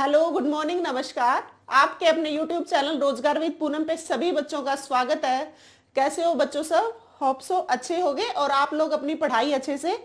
Hello, good morning, नमस्कार। आपके अपने यूट्यूब चैनल रोजगार विद पूनम पे सभी बच्चों का स्वागत है। कैसे हो बच्चों सब? होप सो अच्छे होगे और आप लोग अपनी पढ़ाई अच्छे से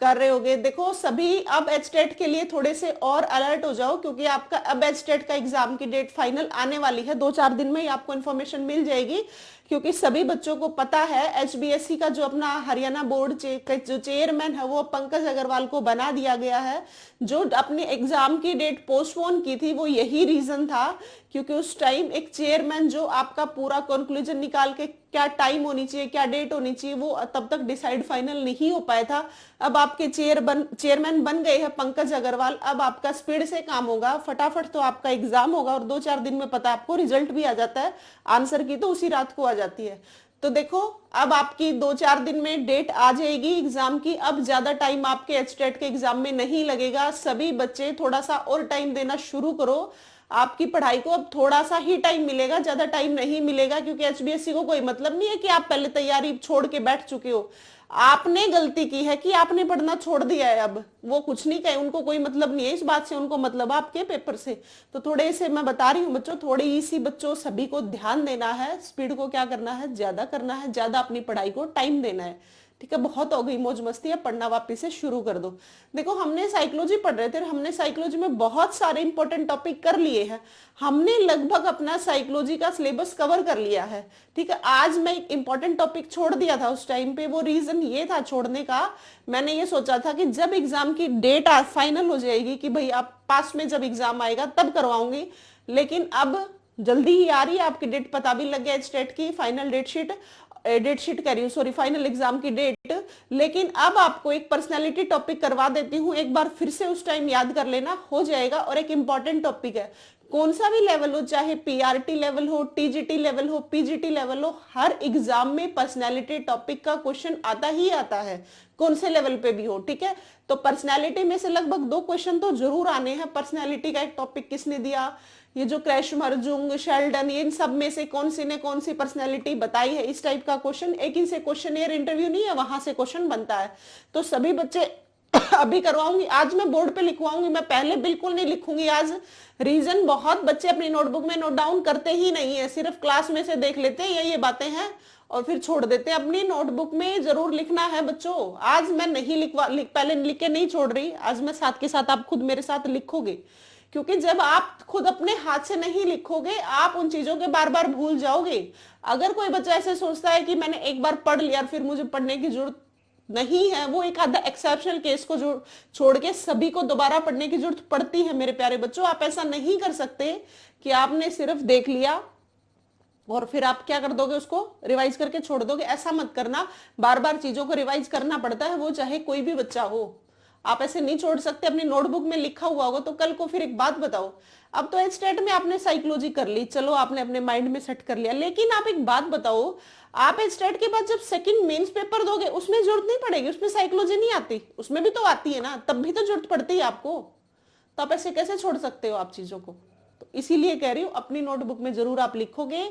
कर रहे होगे। देखो सभी अब एचटेट के लिए थोड़े से और अलर्ट हो जाओ, क्योंकि आपका अब एचटेट का एग्जाम की डेट फाइनल आने वाली है। 2-4 दिन में ही आपको इन्फॉर्मेशन मिल जाएगी, क्योंकि सभी बच्चों को पता है एचबीएससी का जो अपना हरियाणा बोर्ड जो चेयरमैन है वो पंकज अग्रवाल को बना दिया गया है। जो अपने एग्जाम की डेट पोस्टपोन की थी वो यही रीजन था, क्योंकि उस टाइम एक चेयरमैन जो आपका पूरा कंक्लूजन निकाल के क्या टाइम होनी चाहिए, क्या डेट होनी चाहिए, वो तब तक डिसाइड फाइनल नहीं हो पाया था। अब आपके चेयरमैन बन गए हैं पंकज अग्रवाल। अब आपका स्पीड से काम होगा, फटाफट तो आपका एग्जाम होगा और 2-4 दिन में पता आपको रिजल्ट भी आ जाता है। आंसर की तो उसी रात को आ जाती है। तो देखो अब आपकी 2-4 दिन में डेट आ जाएगी एग्जाम की। अब ज्यादा टाइम आपके एचटेट के एग्जाम में नहीं लगेगा। सभी बच्चे थोड़ा सा और टाइम देना शुरू करो। आपकी पढ़ाई को अब थोड़ा सा ही टाइम मिलेगा, ज्यादा टाइम नहीं मिलेगा, क्योंकि एचबीएससी को कोई मतलब नहीं है कि आप पहले तैयारी छोड़ के बैठ चुके हो। आपने गलती की है कि आपने पढ़ना छोड़ दिया है। अब वो कुछ नहीं कहे, उनको कोई मतलब नहीं है इस बात से, उनको मतलब आपके पेपर से। तो थोड़े से मैं बता रही हूँ बच्चों, थोड़ी सी बच्चों सभी को ध्यान देना है। स्पीड को क्या करना है, ज्यादा करना है, ज्यादा अपनी पढ़ाई को टाइम देना है। ठीक है, बहुत हो गई मौज मस्ती, है पढ़ना वापिस से शुरू कर दो। देखो हमने साइकोलॉजी पढ़ रहे थे, हमने साइकोलॉजी में बहुत सारे इंपॉर्टेंट टॉपिक कर लिए हैं। हमने लगभग अपना साइकोलॉजी का सिलेबस कवर कर लिया है। ठीक है, आज मैं एक इंपॉर्टेंट टॉपिक छोड़ दिया था उस टाइम पे। वो रीजन ये था छोड़ने का, मैंने ये सोचा था कि जब एग्जाम की डेट फाइनल हो जाएगी कि भाई आप पास में जब एग्जाम आएगा तब करवाऊंगी, लेकिन अब जल्दी ही आ रही है आपकी डेट, पता भी लग गया एचटेट की फाइनल डेट शीट कह रही हूँ, सॉरी, फाइनल एग्जाम की डेट। लेकिन अब आपको एक पर्सनैलिटी टॉपिक करवा देती हूँ, एक बार फिर से उस टाइम याद कर लेना, हो जाएगा। और एक इंपॉर्टेंट टॉपिक है, कौन सा भी लेवल हो, चाहे पीआरटी लेवल हो, टीजीटी लेवल हो, पीजीटी लेवल हो, हर एग्जाम में पर्सनैलिटी टॉपिक का क्वेश्चन आता ही आता है, कौन से लेवल पे भी हो। ठीक है, तो पर्सनैलिटी में से लगभग 2 क्वेश्चन तो जरूर आने हैं। पर्सनैलिटी का एक टॉपिक किसने दिया, ये जो क्रैशमर्जुंग, शेल्डन, इन सब में से कौन सी ने कौन सी पर्सनैलिटी बताई है, इस टाइप का क्वेश्चन। एक इनसे क्वेश्चन इंटरव्यू नहीं है, वहां से क्वेश्चन बनता है। तो सभी बच्चे अभी करवाऊंगी, आज मैं बोर्ड पे लिखवाऊंगी, मैं पहले बिल्कुल नहीं लिखूंगी आज। रीजन, बहुत बच्चे अपनी नोटबुक में नोट डाउन करते ही नहीं है, सिर्फ क्लास में से देख लेते हैं ये बातें हैं और फिर छोड़ देते हैं। अपनी नोटबुक में जरूर लिखना है बच्चों। आज मैं नहीं पहले लिख के नहीं छोड़ रही, आज मैं साथ के साथ आप खुद मेरे साथ लिखोगे, क्योंकि जब आप खुद अपने हाथ से नहीं लिखोगे आप उन चीजों के बार बार भूल जाओगे। अगर कोई बच्चा ऐसे सोचता है कि मैंने एक बार पढ़ लिया फिर मुझे पढ़ने की जरूरत नहीं है, वो एक आधा एक्सेप्शनल केस को जो छोड़ के सभी को दोबारा पढ़ने की जरूरत पड़ती है। मेरे प्यारे बच्चों, आप ऐसा नहीं कर सकते कि आपने सिर्फ देख लिया और फिर आप क्या कर दोगे, उसको रिवाइज करके छोड़ दोगे। ऐसा मत करना, बार बार चीजों को रिवाइज करना पड़ता है, वो चाहे कोई भी बच्चा हो। आप ऐसे नहीं छोड़ सकते, अपनी नोटबुक में लिखा हुआ होगा। तो कल को फिर एक बात बताओ, अब तो एचटेट में आपने साइकोलॉजी कर ली, चलो आपने अपने माइंड में सेट कर लिया, लेकिन आप एक बात बताओ, आप एचटेट के बाद जब सेकंड मेंस पेपर दोगे उसमें जरूरत नहीं पड़ेगी, उसमें साइकोलॉजी नहीं आती, उसमें भी तो आती है ना, तब भी तो जरूरत पड़ती है आपको। तो आप ऐसे कैसे छोड़ सकते हो आप चीजों को? तो इसीलिए कह रही हूं अपनी नोटबुक में जरूर आप लिखोगे।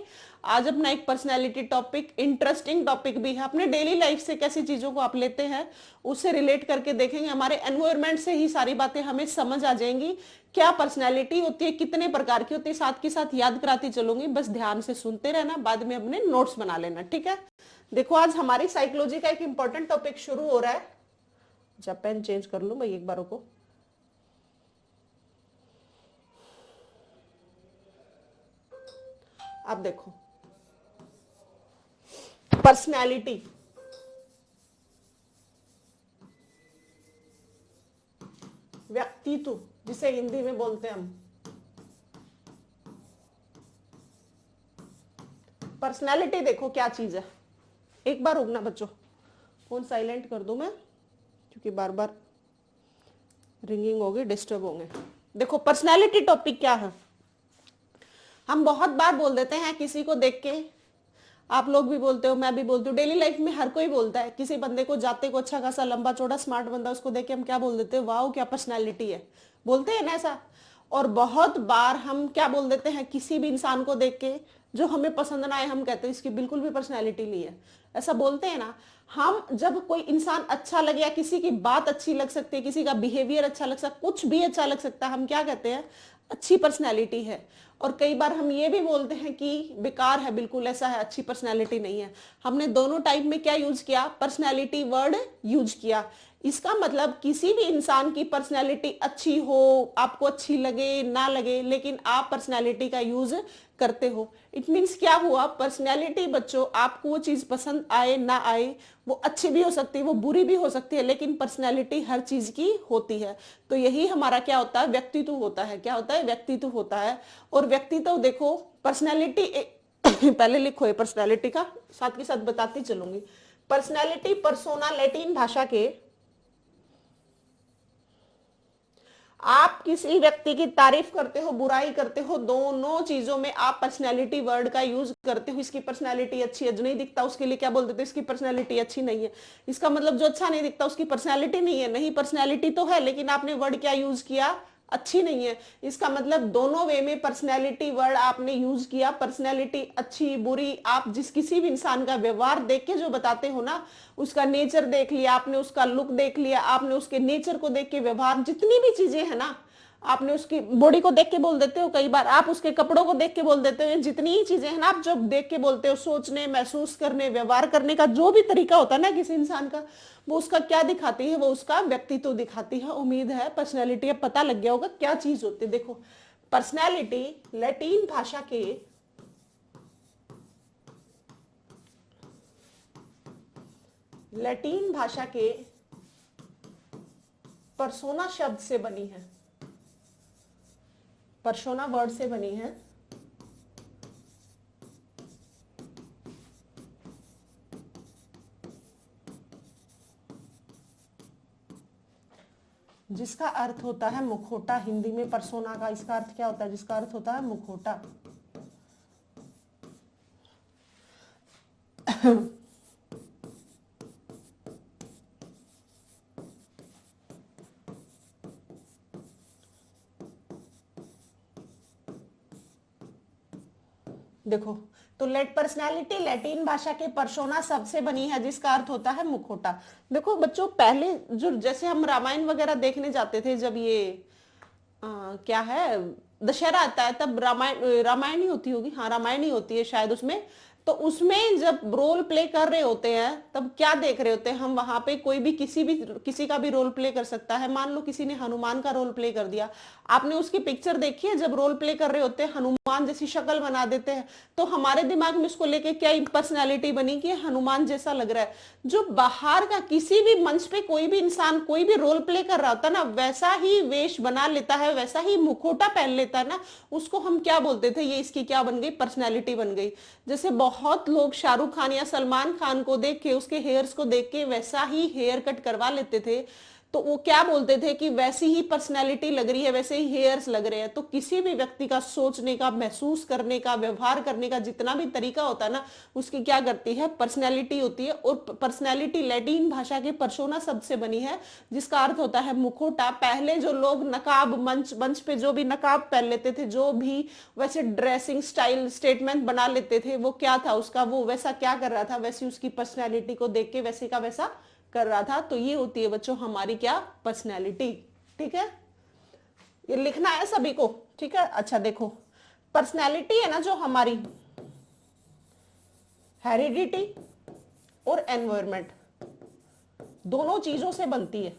आज अपना एक पर्सनैलिटी टॉपिक, इंटरेस्टिंग टॉपिक भी है, अपने डेली लाइफ से कैसी चीजों को आप लेते हैं उससे रिलेट करके देखेंगे। हमारे एनवायरमेंट से ही सारी बातें हमें समझ आ जाएंगी, क्या पर्सनैलिटी होती है, कितने प्रकार की होती है, साथ के साथ याद कराती चलूंगी। बस ध्यान से सुनते रहना, बाद में अपने नोट्स बना लेना। ठीक है, देखो आज हमारी साइकोलॉजी का एक इंपॉर्टेंट टॉपिक शुरू हो रहा है। जब पेन चेंज कर लू भाई एक बार को। अब देखो, पर्सनैलिटी, व्यक्तित्व जिसे हिंदी में बोलते हैं हम। पर्सनैलिटी देखो क्या चीज है, एक बार रुकना बच्चों, फोन साइलेंट कर दूं मैं, क्योंकि बार बार रिंगिंग होगी, डिस्टर्ब होंगे। देखो पर्सनैलिटी टॉपिक क्या है, हम बहुत बार बोल देते हैं किसी को देख के, आप लोग भी बोलते हो, मैं भी बोलती हूँ, डेली लाइफ में हर कोई बोलता है। किसी बंदे को जाते को, अच्छा खासा लंबा चौड़ा स्मार्ट बंदा, उसको देख के हम क्या बोल देते हैं, वाओ क्या पर्सनैलिटी है, बोलते हैं ना ऐसा। और बहुत बार हम क्या बोल देते हैं किसी भी इंसान को देख के, जो हमें पसंद ना आए हम कहते हैं इसकी बिल्कुल भी पर्सनैलिटी नहीं है, ऐसा बोलते हैं ना हम। जब कोई इंसान अच्छा लगे या किसी की बात अच्छी लग सकती है, किसी का बिहेवियर अच्छा लग सकता, कुछ भी अच्छा लग सकता है, हम क्या कहते हैं, अच्छी पर्सनैलिटी है। और कई बार हम ये भी बोलते हैं कि बेकार है, बिल्कुल ऐसा है, अच्छी पर्सनैलिटी नहीं है। हमने दोनों टाइप में क्या यूज किया, पर्सनैलिटी वर्ड यूज किया। इसका मतलब किसी भी इंसान की पर्सनैलिटी अच्छी हो, आपको अच्छी लगे ना लगे, लेकिन आप पर्सनैलिटी का यूज करते हो। इट मीन्स क्या हुआ, पर्सनैलिटी बच्चों आपको वो चीज पसंद आए ना आए, वो अच्छी भी हो सकती है, वो बुरी भी हो सकती है, लेकिन पर्सनैलिटी हर चीज की होती है। तो यही हमारा क्या होता है, व्यक्तित्व होता है। क्या होता है, व्यक्तित्व होता है। और व्यक्तित्व देखो, पर्सनैलिटी पहले लिखो, पर्सनैलिटी का साथ के साथ बताती चलूंगी। पर्सनैलिटी, पर्सोना लैटिन भाषा के, आप किसी व्यक्ति की तारीफ करते हो, बुराई करते हो, दोनों चीजों में आप पर्सनैलिटी वर्ड का यूज करते हो। इसकी पर्सनैलिटी अच्छी है, जो नहीं दिखता उसके लिए क्या बोल देते हो, इसकी पर्सनैलिटी अच्छी नहीं है। इसका मतलब जो अच्छा नहीं दिखता उसकी पर्सनैलिटी नहीं है। नहीं, पर्सनैलिटी तो है, लेकिन आपने वर्ड क्या यूज किया, अच्छी नहीं है। इसका मतलब दोनों वे में पर्सनैलिटी वर्ड आपने यूज किया। पर्सनैलिटी अच्छी बुरी, आप जिस किसी भी इंसान का व्यवहार देख के जो बताते हो ना, उसका नेचर देख लिया आपने, उसका लुक देख लिया आपने, उसके नेचर को देख के व्यवहार, जितनी भी चीजें है ना, आपने उसकी बॉडी को देख के बोल देते हो, कई बार आप उसके कपड़ों को देख के बोल देते हो। जितनी ही चीजें हैं ना, आप जब देख के बोलते हो, सोचने, महसूस करने, व्यवहार करने का जो भी तरीका होता है ना किसी इंसान का, वो उसका क्या दिखाती है, वो उसका व्यक्तित्व दिखाती है। उम्मीद है पर्सनैलिटी अब पता लग गया होगा क्या चीज होती है। देखो, पर्सनैलिटी लैटिन भाषा के पर्सोना शब्द से बनी है, पर्सोना वर्ड से बनी है। जिसका अर्थ होता है मुखौटा। हिंदी में पर्सोना का इसका अर्थ क्या होता है, जिसका अर्थ होता है मुखौटा। देखो, तो लेट पर्सनालिटी लैटिन भाषा के पर्सोना शब्द से बनी है, जिसका अर्थ होता है मुखौटा। देखो बच्चों, पहले जो जैसे हम रामायण वगैरह देखने जाते थे, जब ये क्या है, दशहरा आता है, तब रामायण ही होती होगी, हाँ रामायण ही होती है शायद उसमें। तो उसमें जब रोल प्ले कर रहे होते हैं, तब क्या देख रहे होते हैं हम, वहां पे कोई भी किसी का भी रोल प्ले कर सकता है। मान लो किसी ने हनुमान का रोल प्ले कर दिया, आपने उसकी पिक्चर देखी है, जब रोल प्ले कर रहे होते हैं हनुमान जैसी शक्ल बना देते हैं, तो हमारे दिमाग में उसको लेके क्या पर्सनैलिटी बनी कि हनुमान जैसा लग रहा है। जो बाहर का किसी भी मंच पे कोई भी इंसान कोई भी रोल प्ले कर रहा होता है ना, वैसा ही वेश बना लेता है, वैसा ही मुखौटा पहन लेता है ना, उसको हम क्या बोलते थे, ये इसकी क्या बन गई, पर्सनैलिटी बन गई। जैसे बहुत लोग शाहरुख खान या सलमान खान को देख के, उसके हेयर्स को देख के वैसा ही हेयर कट करवा लेते थे, तो वो क्या बोलते थे कि वैसी ही पर्सनैलिटी लग रही है, वैसे ही हेयर्स लग रहे हैं। तो किसी भी व्यक्ति का सोचने का, महसूस करने का, व्यवहार करने का जितना भी तरीका होता है ना, उसकी क्या करती है, पर्सनैलिटी होती है। और पर्सनैलिटी लैटिन भाषा के पर्सोना शब्द से बनी है, जिसका अर्थ होता है मुखौटा। पहले जो लोग नकाब, मंच पे जो भी नकाब पहन लेते थे, जो भी वैसे ड्रेसिंग स्टाइल स्टेटमेंट बना लेते थे, वो क्या था उसका, वो वैसा क्या कर रहा था, वैसी उसकी पर्सनैलिटी को देख के वैसे का वैसा कर रहा था। तो ये होती है बच्चों हमारी क्या, पर्सनैलिटी। ठीक है, ये लिखना है सभी को, ठीक है। अच्छा देखो, पर्सनैलिटी है ना जो हमारी, हेरिडिटी और एनवायरमेंट दोनों चीजों से बनती है।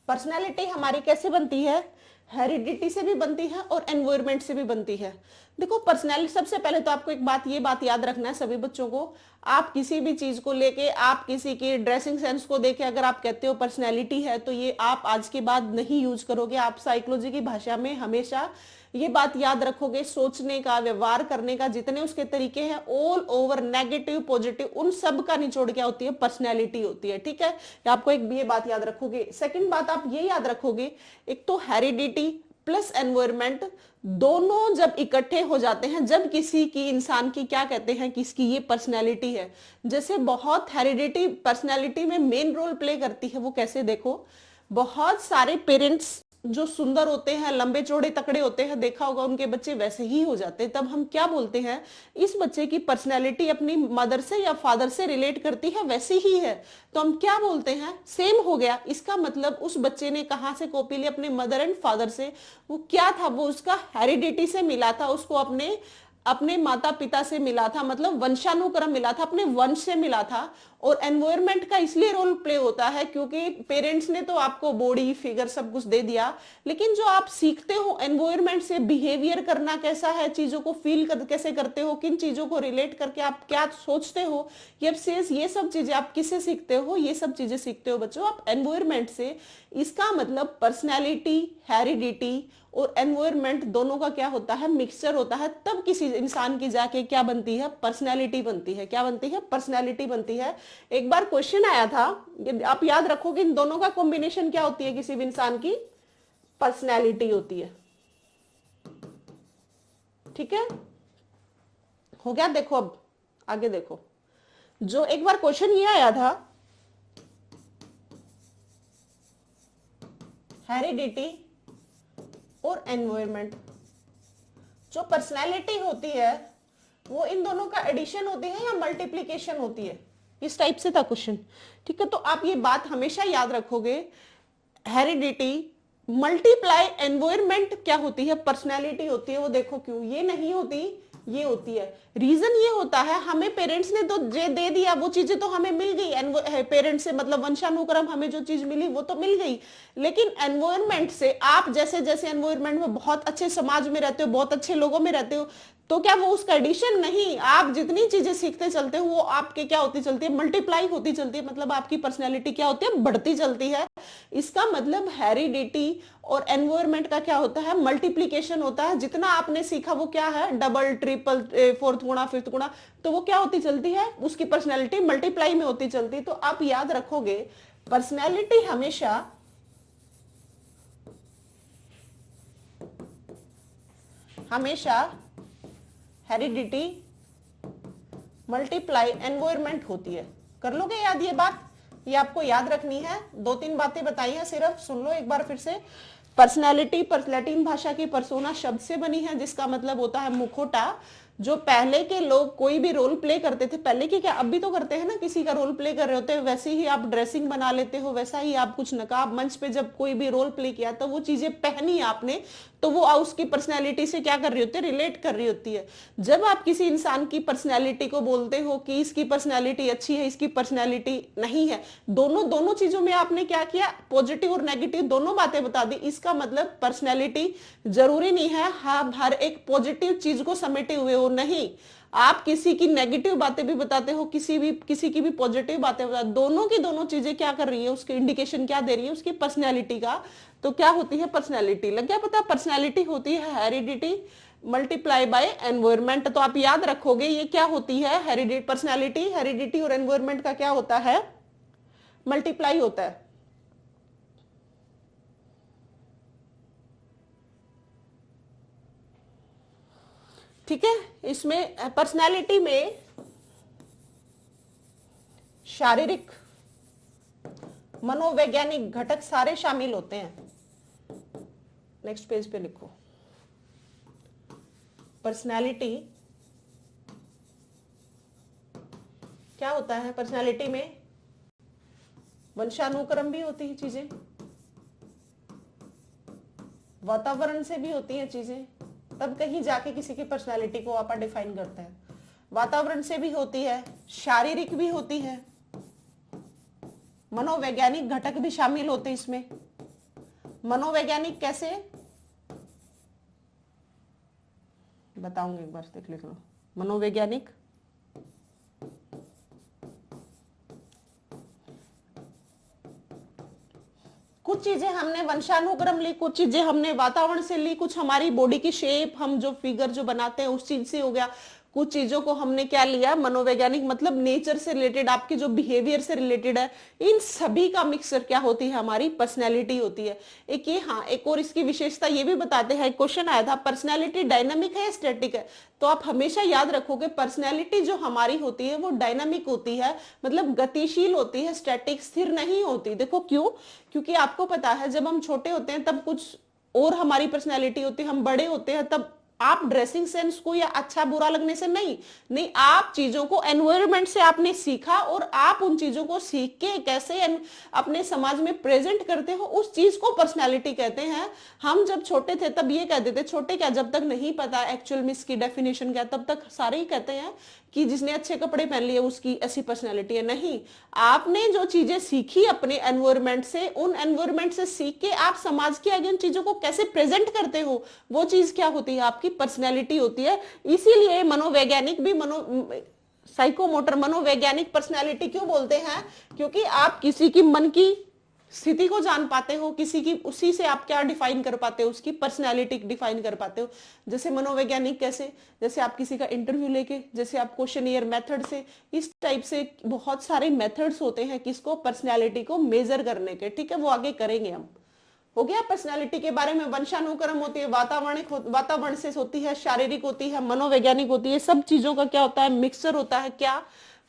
पर्सनैलिटी हमारी कैसे बनती है, हेरिडिटी से भी बनती है और एनवायरमेंट से भी बनती है। देखो पर्सनैलिटी, सबसे पहले तो आपको एक बात, ये बात याद रखना है सभी बच्चों को, आप किसी भी चीज को लेके, आप किसी की ड्रेसिंग सेंस को देखे अगर आप कहते हो पर्सनैलिटी है, तो ये आप आज के बाद नहीं यूज करोगे। आप साइकोलॉजी की भाषा में हमेशा ये बात याद रखोगे, सोचने का, व्यवहार करने का, जितने उसके तरीके हैं, ऑल ओवर नेगेटिव पॉजिटिव, उन सब का निचोड़ क्या होती है, पर्सनैलिटी होती है। ठीक है, आपको एक ये बात याद रखोगे। सेकंड बात आप ये याद रखोगे, एक तो हेरिडिटी प्लस एनवायरमेंट दोनों जब इकट्ठे हो जाते हैं, जब किसी की, इंसान की क्या कहते हैं कि इसकी ये पर्सनैलिटी है। जैसे बहुत हेरिडिटी पर्सनैलिटी में मेन रोल प्ले करती है, वो कैसे, देखो बहुत सारे पेरेंट्स जो सुंदर होते हैं, लंबे चौड़े तकड़े होते हैं, देखा होगा उनके बच्चे वैसे ही हो जाते हैं, तब हम क्या बोलते हैं, इस बच्चे की पर्सनैलिटी अपनी मदर से या फादर से रिलेट करती है, वैसी ही है, तो हम क्या बोलते हैं, सेम हो गया। इसका मतलब उस बच्चे ने कहां से कॉपी ली, अपने मदर एंड फादर से। वो क्या था, वो उसका हेरिडिटी से मिला था, उसको अपने अपने माता पिता से मिला था, मतलब वंशानुक्रम मिला था, अपने वंश से मिला था। और एनवायरमेंट का इसलिए रोल प्ले होता है क्योंकि पेरेंट्स ने तो आपको बॉडी फिगर सब कुछ दे दिया, लेकिन जो आप सीखते हो एनवायरमेंट से, बिहेवियर करना कैसा है, चीजों को फील कैसे करते हो, किन चीजों को रिलेट करके आप क्या सोचते हो, ये सब चीजें आप किससे सीखते हो, ये सब चीजें सीखते हो बच्चों आप एनवायरमेंट से। इसका मतलब पर्सनैलिटी, हेरिडिटी और एनवायरमेंट दोनों का क्या होता है, मिक्सचर होता है, तब किसी इंसान की जाके क्या बनती है, पर्सनैलिटी बनती है। क्या बनती है, पर्सनैलिटी बनती है। एक बार क्वेश्चन आया था, आप याद रखोगे, इन दोनों का कॉम्बिनेशन क्या होती है, किसी भी इंसान की पर्सनैलिटी होती है। ठीक है, हो गया। देखो अब आगे देखो, जो एक बार क्वेश्चन ये आया था, हेरिडिटी और एनवायरमेंट, जो पर्सनैलिटी होती है वो इन दोनों का एडिशन होती है या मल्टीप्लीकेशन होती है, इस टाइप से था क्वेश्चन। ठीक है, तो आप ये बात हमेशा याद रखोगे, हेरिडिटी मल्टीप्लाई एनवायरमेंट क्या होती है, पर्सनैलिटी होती है। वो देखो क्यों, ये नहीं होती, ये होती है। रीजन ये होता है, हमें पेरेंट्स ने तो जे दे दिया, वो चीजें तो हमें मिल गई, पेरेंट्स से मतलब वंशानुक्रम, हमें जो चीज मिली वो तो मिल गई, लेकिन एनवायरमेंट से आप जैसे जैसे एनवायरमेंट में बहुत अच्छे समाज में रहते हो, बहुत अच्छे लोगों में रहते हो, तो क्या वो उसका एडिशन नहीं, आप जितनी चीजें सीखते चलते हो वो आपके क्या होती चलती है, मल्टीप्लाई होती चलती है, मतलब आपकी पर्सनैलिटी क्या होती है, बढ़ती चलती है। इसका मतलब हेरिडिटी और एनवायरमेंट का क्या होता है, मल्टीप्लीकेशन होता है। जितना आपने सीखा वो क्या है, डबल ट्रिपल फोर्थ गुणा फिफ्थ गुणा, तो वो क्या होती चलती है, उसकी पर्सनैलिटी मल्टीप्लाई में होती चलती है। तो आप याद रखोगे, पर्सनैलिटी हमेशा हेरिडिटी मल्टीप्लाई एनवायरमेंट होती है। कर लोगे याद ये बात, ये आपको याद रखनी है। 2-3 बातें बताई हैं, सिर्फ सुन लो एक बार फिर से। पर्सनैलिटी लैटिन भाषा की पर्सोना शब्द से बनी है, जिसका मतलब होता है मुखौटा। जो पहले के लोग कोई भी रोल प्ले करते थे, पहले के क्या अब भी तो करते हैं ना, किसी का रोल प्ले कर रहे होते हैं, वैसे ही आप ड्रेसिंग बना लेते हो, वैसा ही आप कुछ नकाब मंच पे जब कोई भी रोल प्ले किया तो वो चीजें पहनी आपने, तो वो उसकी पर्सनैलिटी से क्या कर रही होती है, रिलेट कर रही होती है। जब आप किसी इंसान की पर्सनैलिटी को बोलते हो कि इसकी पर्सनैलिटी अच्छी है, इसकी पर्सनैलिटी नहीं है, दोनों चीजों में आपने क्या किया, पॉजिटिव और नेगेटिव दोनों बातें बता दी। इसका मतलब पर्सनैलिटी जरूरी नहीं है हाँ हर एक पॉजिटिव चीज को समेटे हुए हो, नहीं, आप किसी की नेगेटिव बातें भी बताते हो, किसी की भी पॉजिटिव बातें बताते, दोनों की दोनों चीजें क्या कर रही है, उसकी इंडिकेशन क्या दे रही है, उसकी पर्सनैलिटी का। तो क्या होती है पर्सनैलिटी, लग गया पता, पर्सनैलिटी होती है हेरिडिटी मल्टीप्लाई बाय एनवायरमेंट। तो आप याद रखोगे ये क्या होती है, हेरिडिटी, पर्सनैलिटी, हेरिडिटी और एनवायरमेंट का क्या होता है, मल्टीप्लाई होता है। ठीक है, इसमें पर्सनैलिटी में शारीरिक, मनोवैज्ञानिक घटक सारे शामिल होते हैं। नेक्स्ट पेज पे लिखो, पर्सनैलिटी क्या होता है, पर्सनैलिटी में वंशानुक्रम भी होती है चीजें, वातावरण से भी होती है चीजें, तब कहीं जाके किसी की पर्सनैलिटी को आप डिफाइन करते हैं। वातावरण से भी होती है, शारीरिक भी होती है, मनोवैज्ञानिक घटक भी शामिल होते हैं इसमें। मनोवैज्ञानिक कैसे बताऊंगी, एक बार देख लिख लो। मनोवैज्ञानिक कुछ चीजें हमने वंशानुक्रम ली, कुछ चीजें हमने वातावरण से ली, कुछ हमारी बॉडी की शेप, हम जो फिगर जो बनाते हैं उस चीज से हो गया, कुछ चीजों को हमने क्या लिया, मनोवैज्ञानिक मतलब नेचर से रिलेटेड, आपके जो बिहेवियर से रिलेटेड है, इन सभी का मिक्सर क्या होती है, हमारी पर्सनैलिटी होती है। एक ये, हाँ एक और इसकी विशेषता ये भी बताते हैं, क्वेश्चन आया था पर्सनैलिटी डायनामिक है या स्टैटिक है, तो आप हमेशा याद रखोगे पर्सनैलिटी जो हमारी होती है वो डायनामिक होती है, मतलब गतिशील होती है, स्टैटिक स्थिर नहीं होती। देखो क्यों, क्योंकि आपको पता है जब हम छोटे होते हैं तब कुछ और हमारी पर्सनैलिटी होती है, हम बड़े होते हैं तब आप ड्रेसिंग सेंस को या अच्छा बुरा लगने से नहीं नहीं, आप चीजों को एनवायरनमेंट से आपने सीखा और आप उन चीजों को सीख के कैसे अपने समाज में प्रेजेंट करते हो, उस चीज को पर्सनालिटी कहते हैं। हम जब छोटे थे तब ये कहते थे, छोटे क्या जब तक नहीं पता एक्चुअल में इसकी डेफिनेशन क्या, तब तक सारे ही कहते हैं कि जिसने अच्छे कपड़े पहन लिए उसकी ऐसी पर्सनैलिटी है। नहीं, आपने जो चीजें सीखी अपने एनवायरनमेंट से, उन एनवायरनमेंट से सीख के आप समाज के आगे उन चीजों को कैसे प्रेजेंट करते हो, वो चीज क्या होती है, आपकी पर्सनैलिटी होती है। इसीलिए मनोवैज्ञानिक भी साइकोमोटर मनोवैज्ञानिक पर्सनैलिटी क्यों बोलते हैं, क्योंकि आप किसी की मन की स्थिति को जान पाते हो, किसी की, उसी से आप क्या डिफाइन कर पाते हो, उसकी पर्सनैलिटी डिफाइन कर पाते हो। जैसे मनोवैज्ञानिक कैसे, जैसे आप किसी का इंटरव्यू लेके, जैसे आप क्वेश्चनियर मेथड से, इस टाइप से बहुत सारे मेथड्स होते हैं किसको, पर्सनैलिटी को मेजर करने के। ठीक है, वो आगे करेंगे हम। हो गया पर्सनैलिटी के बारे में। वंशानुक्रम होती है, वातावरण से होती है, शारीरिक होती है, मनोवैज्ञानिक होती है, सब चीजों का क्या होता है, मिक्सर होता है क्या,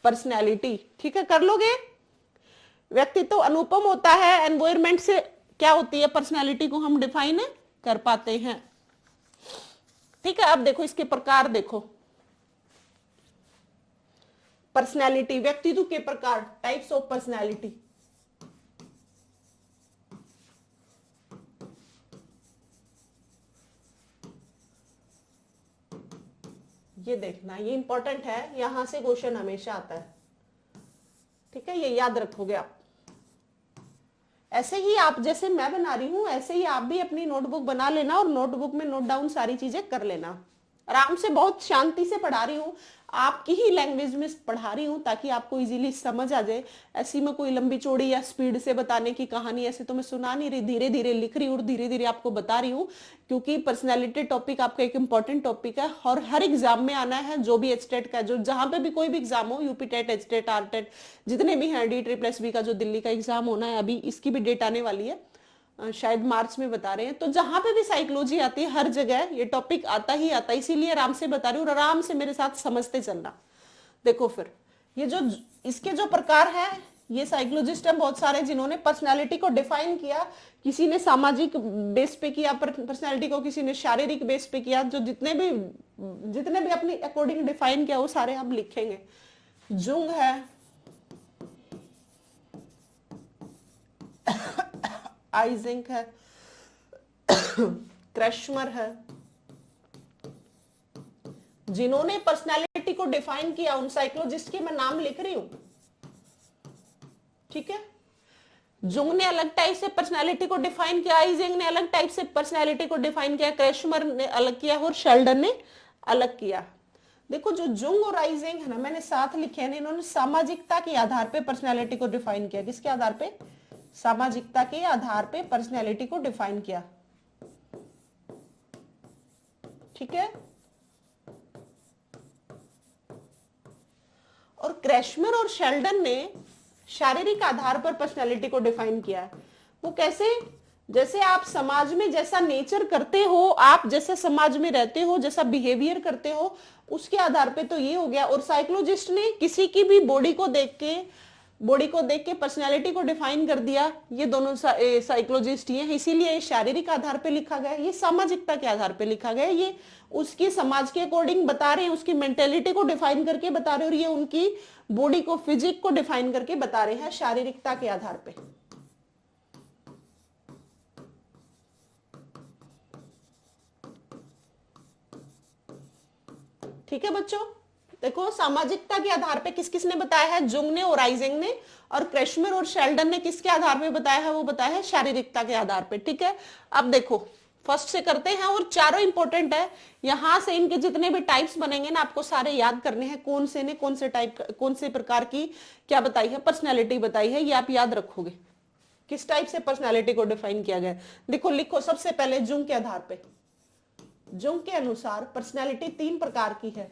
पर्सनैलिटी। ठीक है, कर लोगे। व्यक्तित्व अनुपम होता है, एनवायरमेंट से क्या होती है, पर्सनैलिटी को हम डिफाइन कर पाते हैं। ठीक है, अब देखो इसके प्रकार, देखो पर्सनैलिटी, व्यक्तित्व के प्रकार, टाइप्स ऑफ पर्सनैलिटी। ये देखना, ये इंपॉर्टेंट है, यहां से क्वेश्चन हमेशा आता है। ठीक है, ये याद रखोगे आप। ऐसे ही आप, जैसे मैं बना रही हूं ऐसे ही आप भी अपनी नोटबुक बना लेना और नोटबुक में नोट डाउन सारी चीजें कर लेना। आराम से, बहुत शांति से पढ़ा रही हूँ, आपकी ही लैंग्वेज में पढ़ा रही हूँ ताकि आपको इजीली समझ आ जाए। ऐसी में कोई लंबी चौड़ी या स्पीड से बताने की कहानी ऐसे तो मैं सुना नहीं रही, धीरे धीरे लिख रही हूँ और धीरे धीरे आपको बता रही हूँ, क्योंकि पर्सनैलिटी टॉपिक आपका एक इंपॉर्टेंट टॉपिक है और हर एग्जाम में आना है, जो भी एचटेट का, जो जहां पे भी कोई भी एग्जाम हो, यूपी टेट, एचटेट, आरटेट, जितने भी हैं, DSSB का जो दिल्ली का एग्जाम होना है, अभी इसकी भी डेट आने वाली है, शायद मार्च में बता रहे हैं। तो जहां पे भी साइकोलॉजी आती है हर जगह ये टॉपिक आता ही आता है, इसीलिए आराम से बता रही हूँ और आराम से मेरे साथ समझते चलना। देखो फिर ये जो इसके जो प्रकार है, ये साइकोलॉजिस्ट हैं बहुत सारे जिन्होंने पर्सनालिटी को डिफाइन किया। किसी ने सामाजिक बेस पे किया पर्सनालिटी को, किसी ने शारीरिक बेस पे किया, जो जितने भी अपनी अकॉर्डिंग डिफाइन किया वो सारे हम लिखेंगे। जुंग है, आइजेंक है, क्रैशमर है, जिन्होंने पर्सनालिटी को डिफाइन किया उन साइकोलॉजिस्ट के मैं नाम लिख रही हूं। ठीक है, जुंग ने अलग टाइप से पर्सनालिटी को डिफाइन किया, आइजेंक ने अलग टाइप से पर्सनालिटी को डिफाइन किया, क्रैशमर ने अलग किया और शेल्डन ने अलग किया। देखो जो जुंग और आइजेंक है ना, मैंने साथ लिखे हैं, इन्होंने सामाजिकता के आधार पे पर्सनालिटी को डिफाइन किया। किसके आधार पे? सामाजिकता के आधार पे पर्सनैलिटी को डिफाइन किया। ठीक है, और क्रैशमर और शेल्डन ने शारीरिक आधार पर पर्सनैलिटी को डिफाइन किया। वो कैसे? जैसे आप समाज में जैसा नेचर करते हो, आप जैसे समाज में रहते हो, जैसा बिहेवियर करते हो, उसके आधार पे तो ये हो गया। और साइकोलॉजिस्ट ने किसी की भी बॉडी को देख के पर्सनैलिटी को डिफाइन कर दिया। ये दोनों साइकोलॉजिस्ट ही हैं, इसीलिए ये शारीरिक आधार पे लिखा गया, ये सामाजिकता के आधार पे लिखा गया। ये उसकी समाज के अकॉर्डिंग बता रहे हैं, उसकी मेंटेलिटी को डिफाइन करके बता रहे हैं, और ये उनकी बॉडी को, फिजिक को डिफाइन करके बता रहे हैं शारीरिकता के आधार पे। ठीक है बच्चों, देखो सामाजिकता के आधार पे किस किस ने बताया है? जुंग ने और आइजेंक ने। और क्रैशमर और शेल्डन ने किसके आधार पे बताया है? वो बताया है शारीरिकता के आधार पे। ठीक है, अब देखो फर्स्ट से करते हैं, और चारों इंपॉर्टेंट है। यहां से इनके जितने भी टाइप्स बनेंगे ना, आपको सारे याद करने हैं, कौन से ने कौन से टाइप, कौन से प्रकार की क्या बताई है, पर्सनैलिटी बताई है, ये आप याद रखोगे किस टाइप से पर्सनैलिटी को डिफाइन किया गया। देखो लिखो, सबसे पहले जुंग के आधार पे। जुंग के अनुसार पर्सनैलिटी 3 प्रकार की है।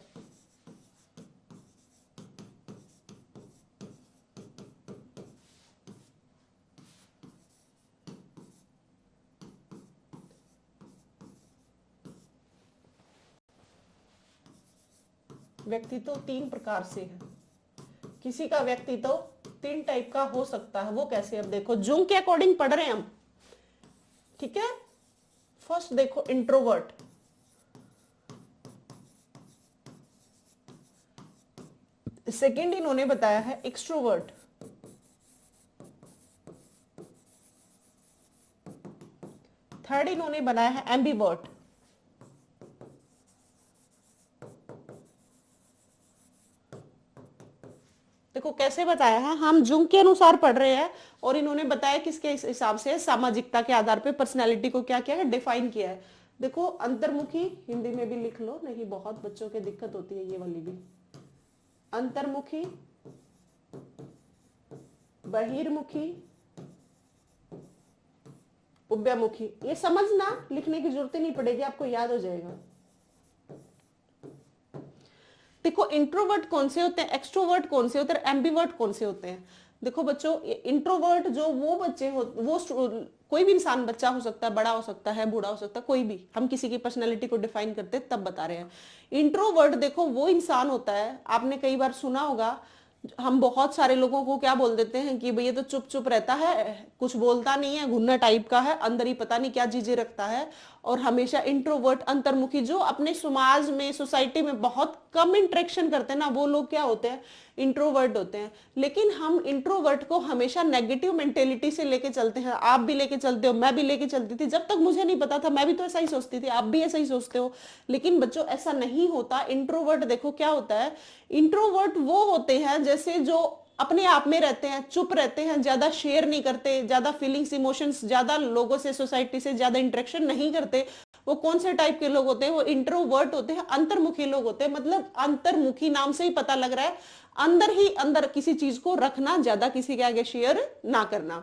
व्यक्तित्व तीन प्रकार से है, किसी का व्यक्तित्व तीन टाइप का हो सकता है। वो कैसे? अब देखो जुंग के अकॉर्डिंग पढ़ रहे हैं हम, ठीक है। फर्स्ट देखो इंट्रोवर्ट, सेकंड इन्होंने बताया है एक्सट्रोवर्ट, थर्ड इन्होंने बनाया है एम्बीवर्ट। देखो कैसे बताया है, हम जुंग के अनुसार पढ़ रहे हैं और इन्होंने बताया किसके हिसाब से, सामाजिकता के आधार पे पर्सनालिटी को क्या किया है, डिफाइन किया है। देखो अंतर्मुखी, हिंदी में भी लिख लो, नहीं बहुत बच्चों के दिक्कत होती है ये वाली भी। अंतर्मुखी, बहिर्मुखी, उभयमुखी। ये समझना, लिखने की जरूरत ही नहीं पड़ेगी, आपको याद हो जाएगा। देखो इंट्रोवर्ट कौन से होते हैं, एक्सट्रोवर्ट कौन से होते हैं, एम्बीवर्ट कौन से होते हैं। देखो बच्चों, इंट्रोवर्ट जो वो बच्चे हो, वो कोई भी इंसान, बच्चा हो सकता है, बड़ा हो सकता है, बूढ़ा हो सकता है, कोई भी, हम किसी की पर्सनैलिटी को डिफाइन करते हैं तब बता रहे हैं। इंट्रोवर्ट देखो वो इंसान होता है, आपने कई बार सुना होगा, हम बहुत सारे लोगों को क्या बोल देते हैं कि भैया तो चुप चुप रहता है, कुछ बोलता नहीं है, घुन्ना टाइप का है, अंदर ही पता नहीं क्या चीजें रखता है। और हमेशा इंट्रोवर्ट, अंतर्मुखी, जो अपने समाज में, सोसाइटी में बहुत कम इंटरेक्शन करते हैं ना, वो लोग क्या होते हैं, इंट्रोवर्ट होते हैं। लेकिन हम इंट्रोवर्ट को हमेशा नेगेटिव मेंटेलिटी से लेके चलते हैं। आप भी लेके चलते हो, मैं भी लेके चलती थी, जब तक मुझे नहीं पता था मैं भी तो ऐसा ही सोचती थी, आप भी ऐसा ही सोचते हो। लेकिन बच्चों ऐसा नहीं होता। इंट्रोवर्ट देखो क्या होता है, इंट्रोवर्ट वो होते हैं जैसे जो अपने आप में रहते हैं, चुप रहते हैं, ज्यादा शेयर नहीं करते, ज्यादा फीलिंग्स, इमोशंस, ज्यादा लोगों से, सोसाइटी से ज्यादा इंटरेक्शन नहीं करते। वो कौन से टाइप के लोग होते हैं, वो इंट्रोवर्ट होते हैं, अंतर्मुखी लोग होते हैं। मतलब अंतर्मुखी नाम से ही पता लग रहा है, अंदर ही अंदर किसी चीज को रखना, ज्यादा किसी के आगे शेयर ना करना।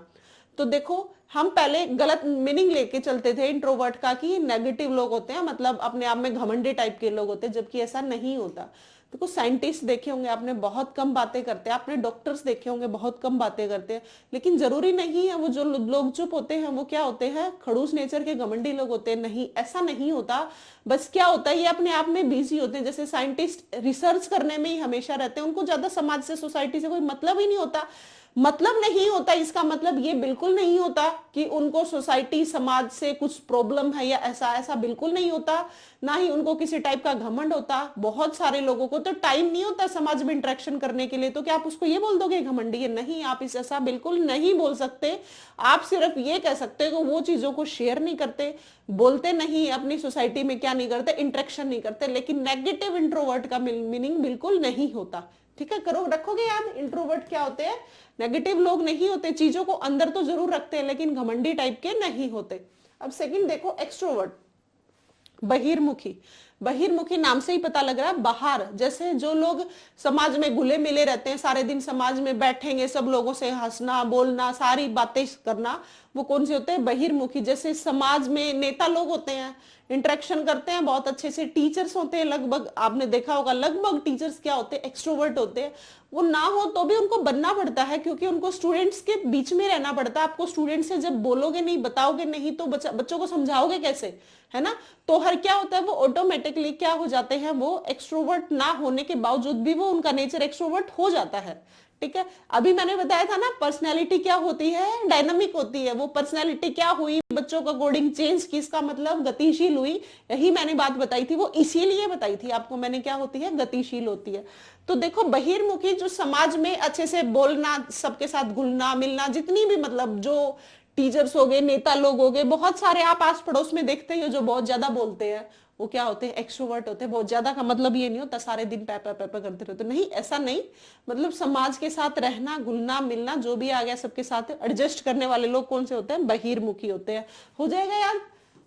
तो देखो हम पहले गलत मीनिंग लेके चलते थे इंट्रोवर्ट का कि नेगेटिव लोग होते हैं, मतलब अपने आप में घमंडी टाइप के लोग होते हैं, जबकि ऐसा नहीं होता। देखो साइंटिस्ट देखे होंगे आपने, बहुत कम बातें करते हैं, आपने डॉक्टर्स देखे होंगे बहुत कम बातें करते हैं। लेकिन जरूरी नहीं है वो जो लोग चुप होते हैं वो क्या होते हैं, खड़ूस नेचर के घमंडी लोग होते हैं, नहीं, ऐसा नहीं होता। बस क्या होता है, ये अपने आप में बिजी होते हैं। जैसे साइंटिस्ट रिसर्च करने में ही हमेशा रहते हैं, उनको ज्यादा समाज से, सोसाइटी से कोई मतलब ही नहीं होता। मतलब नहीं होता, इसका मतलब ये बिल्कुल नहीं होता कि उनको सोसाइटी, समाज से कुछ प्रॉब्लम है या ऐसा, ऐसा बिल्कुल नहीं होता। ना ही उनको किसी टाइप का घमंड होता। बहुत सारे लोगों को तो टाइम नहीं होता समाज में इंटरेक्शन करने के लिए, तो क्या आप उसको ये बोल दोगे घमंडी है? नहीं, आप इस ऐसा बिल्कुल नहीं बोल सकते। आप सिर्फ ये कह सकते हो कि वो चीजों को शेयर नहीं करते, बोलते नहीं, अपनी सोसाइटी में क्या नहीं करते, इंटरेक्शन नहीं करते। लेकिन नेगेटिव इंट्रोवर्ट का मीनिंग बिल्कुल नहीं होता। ठीक है, करो, रखोगे याद, इंट्रोवर्ट क्या होते हैं, नेगेटिव लोग नहीं होते, चीजों को अंदर तो जरूर रखते हैं लेकिन घमंडी टाइप के नहीं होते। अब सेकंड देखो एक्सट्रोवर्ट, बहिर्मुखी। बहिर्मुखी नाम से ही पता लग रहा है बाहर, जैसे जो लोग समाज में घुले मिले रहते हैं, सारे दिन समाज में बैठेंगे, सब लोगों से हंसना, बोलना, सारी बातें करना, वो कौन से होते हैं, बहिर्मुखी। जैसे समाज में नेता लोग होते हैं, इंटरेक्शन करते हैं बहुत अच्छे से। टीचर्स होते हैं, लगभग आपने देखा होगा, लगभग टीचर्स क्या होते हैं, एक्सट्रोवर्ट होते हैं। वो ना हो तो भी उनको बनना पड़ता है, क्योंकि उनको स्टूडेंट्स के बीच में रहना पड़ता है। आपको स्टूडेंट से जब बोलोगे नहीं, बताओगे नहीं, तो बच्चों को समझाओगे कैसे, है ना। तो हर क्या होता है, वो ऑटोमेटिकली क्या हो जाते हैं, वो एक्सट्रोवर्ट ना होने के बावजूद भी वो उनका नेचर एक्सट्रोवर्ट हो जाता है। ठीक है, अभी मैंने बताया था ना, पर्सनैलिटी क्या होती है, डायनामिक होती है। वो पर्सनैलिटी क्या हुई, बच्चों का अकॉर्डिंग चेंज की, इसका मतलब गतिशील हुई। यही मैंने बात बताई थी, वो इसीलिए बताई थी आपको मैंने, क्या होती है, गतिशील होती है। तो देखो बहिर्मुखी, जो समाज में अच्छे से बोलना, सबके साथ घुलना मिलना, जितनी भी, मतलब जो टीचर्स हो गए, नेता लोग हो गए, बहुत सारे आप आस पड़ोस में देखते ही हो जो बहुत ज्यादा बोलते हैं, वो क्या होते हैं, एक्सट्रोवर्ट होते हैं। बहुत ज्यादा का मतलब ये नहीं होता सारे दिन पैपा पैपा करते रहते, नहीं, ऐसा नहीं। मतलब समाज के साथ रहना, घुलना मिलना, जो भी आ गया सबके साथ एडजस्ट करने वाले लोग कौन से होते हैं, बहिर्मुखी होते हैं। हो जाएगा यार,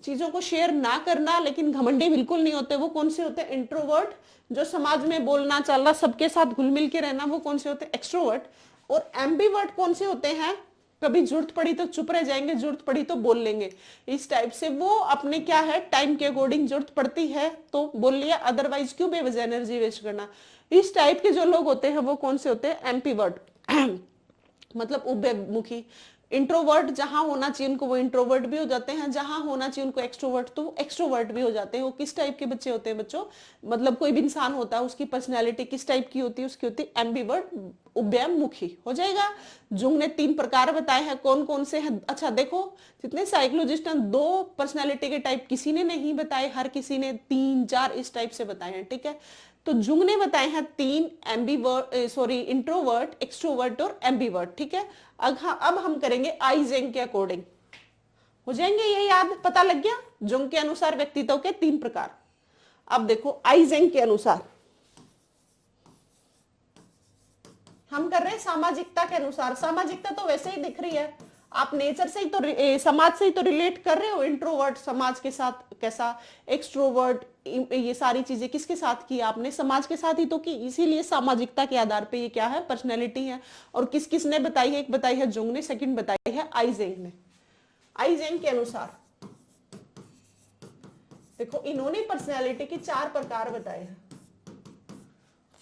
चीजों को शेयर ना करना लेकिन घमंडी बिल्कुल नहीं होते, वो कौन से होते हैं, इंट्रोवर्ट। जो समाज में बोलना चलना, सबके साथ घुल मिल के रहना, वो कौन से होते हैं, एक्सट्रोवर्ट। और एम्बीवर्ट कौन से होते हैं, कभी जरूरत पड़ी तो चुप रह जाएंगे, जरूरत पड़ी तो बोल लेंगे, इस टाइप से। वो अपने क्या है, टाइम के अकॉर्डिंग जरूरत पड़ती है तो बोल लिया, अदरवाइज क्यों बेवजह एनर्जी वेस्ट करना। इस टाइप के जो लोग होते हैं वो कौन से होते हैं, एम्बीवर्ट मतलब उभयमुखी। इंट्रोवर्ट जहां होना चाहिए उनको वो इंट्रोवर्ट भी हो जाते हैं, जहां होना चाहिए उनको एक्सट्रोवर्ट तो वो एक्सट्रोवर्ट भी हो जाते हैं। वो किस टाइप के बच्चे होते हैं बच्चों, मतलब कोई भी इंसान होता है उसकी पर्सनैलिटी किस टाइप की होती है, उसकी होती है एम्बीवर्ट, उभयमुखी हो जाएगा। जुंग ने 3 प्रकार बताए हैं, कौन कौन से हैं। अच्छा देखो, जितने साइकोलॉजिस्ट हैं 2 पर्सनैलिटी के टाइप किसी ने नहीं बताए, हर किसी ने 3-4 इस टाइप से बताए हैं, ठीक है। तो जुंग ने बताए हैं 3, एम्बीवर्ट सॉरी इंट्रोवर्ट, एक्सट्रोवर्ट और एम्बीवर्ट, ठीक है। अब हम करेंगे आइजेंग के अकॉर्डिंग, हो जाएंगे ये याद, पता लग गया जुंग के अनुसार व्यक्तित्व के 3 प्रकार। अब देखो आइजेंग के अनुसार हम कर रहे हैं सामाजिकता के अनुसार। सामाजिकता तो वैसे ही दिख रही है, आप नेचर से ही तो समाज से ही तो रिलेट कर रहे हो। इंट्रोवर्ट समाज के साथ कैसा, एक्सट्रोवर्ट ये सारी चीजें किसके साथ की आपने, समाज के साथ ही तो की। इसीलिए सामाजिकता के आधार पे ये क्या है, पर्सनैलिटी है। और किस किस ने बताई है, एक बताई है जुंग ने, सेकंड बताई है आइजेंग ने। आइजेंग के अनुसार देखो इन्होंने पर्सनैलिटी के 4 प्रकार बताए हैं।